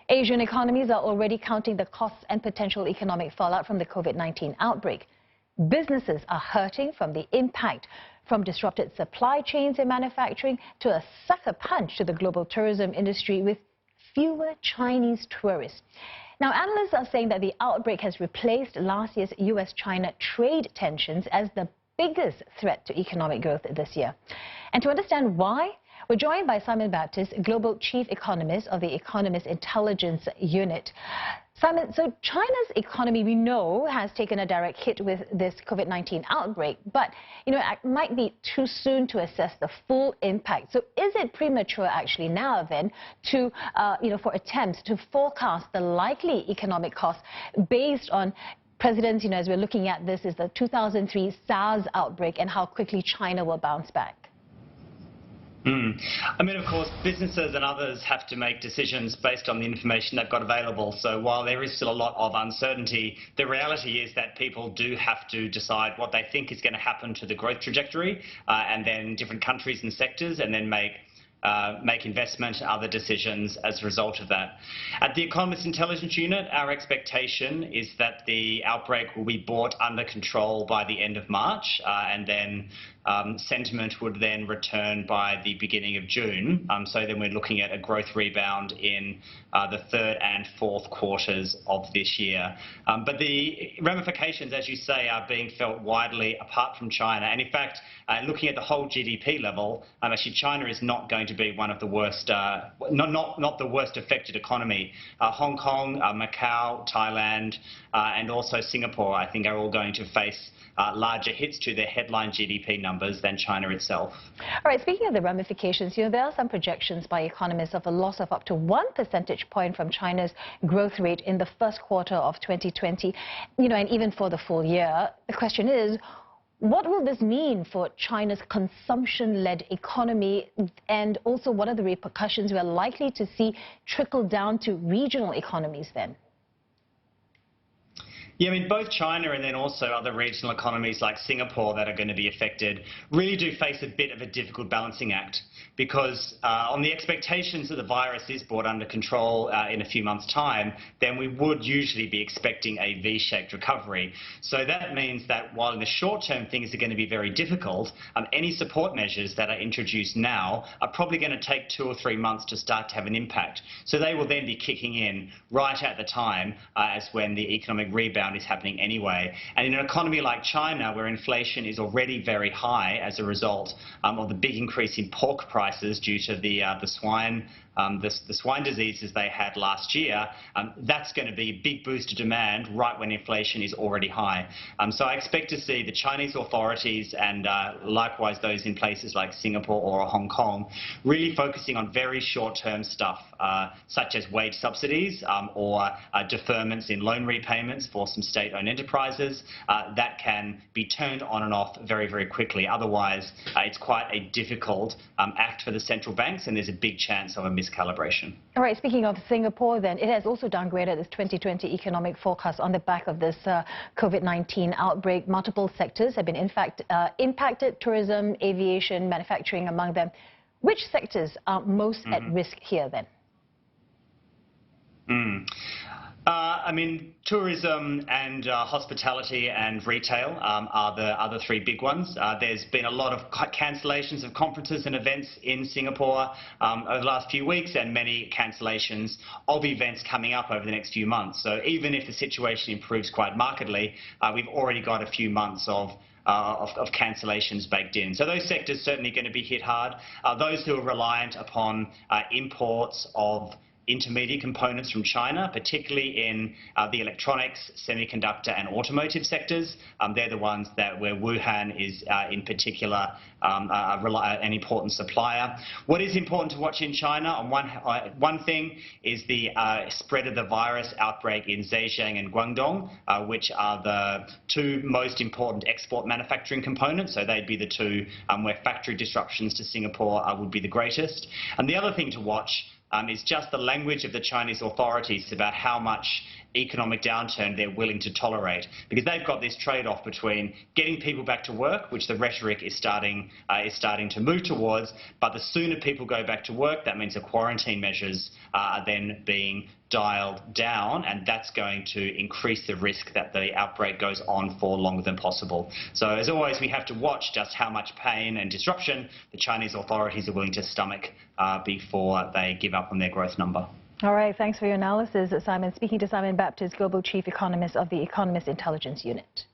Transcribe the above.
Asian economies are already counting the costs and potential economic fallout from the COVID-19 outbreak. Businesses are hurting from the impact from disrupted supply chains in manufacturing to a sucker punch to the global tourism industry with fewer Chinese tourists. Now, analysts are saying that the outbreak has replaced last year's US-China trade tensions as the biggest threat to economic growth this year. And to understand why, we're joined by Simon Baptist, Global Chief Economist of the Economist Intelligence Unit. Simon, so China's economy, we know, has taken a direct hit with this COVID-19 outbreak, but, it might be too soon to assess the full impact. So is it premature actually now then to, for attempts to forecast the likely economic costs based on President's, as we're looking at this, is the 2003 SARS outbreak and how quickly China will bounce back? I mean, of course, businesses and others have to make decisions based on the information they've got available. So while there is still a lot of uncertainty, the reality is that people do have to decide what they think is going to happen to the growth trajectory and then different countries and sectors, and then make investment and other decisions as a result of that. At the Economist Intelligence Unit, our expectation is that the outbreak will be brought under control by the end of March, and then sentiment would then return by the beginning of June. So then we're looking at a growth rebound in the third and fourth quarters of this year. But the ramifications, as you say, are being felt widely apart from China. And in fact, looking at the whole GDP level, actually China is not going to be one of the worst, not the worst affected economy. Hong Kong, Macau, Thailand, and also Singapore, I think, are all going to face larger hits to their headline GDP numbers than China itself. All right, speaking of the ramifications, there are some projections by economists of a loss of up to 1 percentage point from China's growth rate in the first quarter of 2020, and even for the full year. The question is, what will this mean for China's consumption-led economy, and also what are the repercussions we are likely to see trickle down to regional economies then? Yeah, I mean, both China and then also other regional economies like Singapore that are going to be affected really do face a bit of a difficult balancing act, because on the expectations that the virus is brought under control in a few months' time, then we would usually be expecting a V-shaped recovery. So that means that while in the short term things are going to be very difficult, any support measures that are introduced now are probably going to take 2 or 3 months to start to have an impact. So they will then be kicking in right at the time as when the economic rebound is happening anyway. And in an economy like China, where inflation is already very high as a result of the big increase in pork prices due to the swine diseases they had last year, that's going to be a big boost to demand right when inflation is already high. So I expect to see the Chinese authorities and likewise those in places like Singapore or Hong Kong really focusing on very short-term stuff such as wage subsidies or deferments in loan repayments for some state-owned enterprises that can be turned on and off very, very quickly. Otherwise, it's quite a difficult act for the central banks, and there's a big chance of a miscalibration. All right, speaking of Singapore then, it has also downgraded its 2020 economic forecast on the back of this COVID-19 outbreak. Multiple sectors have been, in fact, impacted: tourism, aviation, manufacturing among them. Which sectors are most at risk here then? I mean, tourism and hospitality and retail are the other 3 big ones. There's been a lot of cancellations of conferences and events in Singapore over the last few weeks, and many cancellations of events coming up over the next few months. So even if the situation improves quite markedly, we've already got a few months of cancellations baked in. So those sectors certainly going to be hit hard. Those who are reliant upon imports of intermediate components from China, particularly in the electronics, semiconductor and automotive sectors. They're the ones where Wuhan is in particular an important supplier. What is important to watch in China, on one thing, is the spread of the virus outbreak in Zhejiang and Guangdong, which are the 2 most important export manufacturing components. So they'd be the 2 where factory disruptions to Singapore would be the greatest. And the other thing to watch is just the language of the Chinese authorities about how much economic downturn they're willing to tolerate, because they've got this trade-off between getting people back to work, which the rhetoric is starting to move towards, but the sooner people go back to work, that means the quarantine measures are then being dialed down, and that's going to increase the risk that the outbreak goes on for longer than possible. So as always, we have to watch just how much pain and disruption the Chinese authorities are willing to stomach before they give up on their growth number. All right, thanks for your analysis, Simon. Speaking to Simon Baptist, Global Chief Economist of the Economist Intelligence Unit.